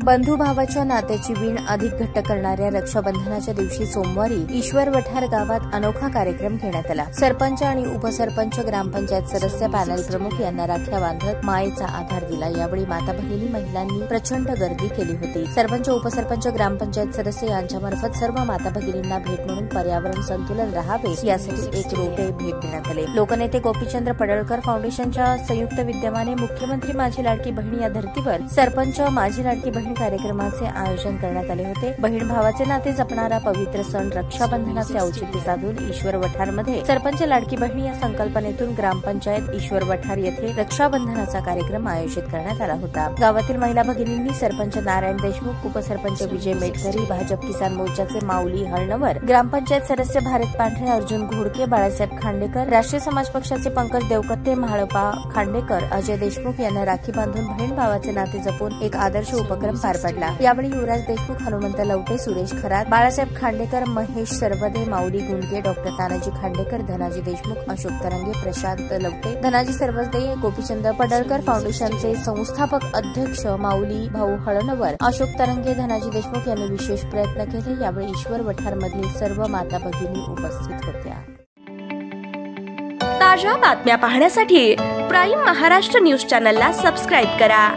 बंधुभावाच्या नात्याची वीण अधिक घट्ट करणाऱ्या रक्षाबंधनाच्या दिवशी सोमवारी ईश्वर वठार गावात अनोखा कार्यक्रम घेण्यात आला। सरपंच आणि उपसरपंच, ग्रामपंचायत सदस्य, पॅनल प्रमुख यांना राख्या बांधत मायेचा आधार दिला। यावेळी माता भगिनी महिलांनी प्रचंड गर्दी केली होती। सरपंच, उपसरपंच, ग्रामपंचायत सदस्य यांच्यामार्फत सर्व माता भगिनींना भेट म्हणून पर्यावरण संतुलन राहावे यासाठी एक रोपे भेट देण्यात आले। लोकनेते गोपीचंद्र पडळकर फाउंडेशनच्या संयुक्त विद्यमाने मुख्यमंत्री माझी लाडकी बहीण या धर्तीवर सरपंच माझी लाडकी बहीण कार्यक्रमाचे आयोजन करण्यात आले होते। बहीण भावाचे नाते जपणारा पवित्र सण रक्षाबंधनाचे औचित्य साधून ईश्वर वठारमध्ये सरपंच लाडकी बहीण या संकल्पनेतून ग्रामपंचायत ईश्वर वठार येथे रक्षाबंधनाचा कार्यक्रम आयोजित करण्यात आला होता। गावातील महिला भगिनींनी सरपंच नारायण देशमुख, उपसरपंच विजय मेटकरी, भाजप किसान मोर्चाचे माऊली हळणवर, ग्रामपंचायत सदस्य भारत पांढरे, अर्जुन घोडके, बाळासाहेब खांडेकर, राष्ट्रीय समाज पक्षाचे पंकज देवकत्ते, म्हाळपा खांडेकर, अजय देशमुख यांना राखी बांधून बहीण भावाचे नाते जपून एक आदर्श उपक्रम पार पडला। यावेळी युवराज देशमुख, हनुमंत लवटे, सुरेश खरात, बाळासाहेब खांडेकर, महेश सर्वदे, माऊली गुंडगे, डॉक्टर तानाजी खांडेकर, धनाजी देशमुख, अशोक तरंगे, प्रशांत लवटे, धनाजी सर्वदे, गोपीचंद पडळकर फाउंडेशनचे संस्थापक अध्यक्ष माऊली भाऊ हळणवर, अशोक तरंगे, धनाजी देशमुख यांनी विशेष प्रयत्न केले। यावेळी ईश्वर वठारमधील सर्व माता भगिनी उपस्थित होत्या। ताज्या बातम्या पाहण्यासाठी प्राईम महाराष्ट्र न्यूज चॅनलला सबस्क्राईब करा।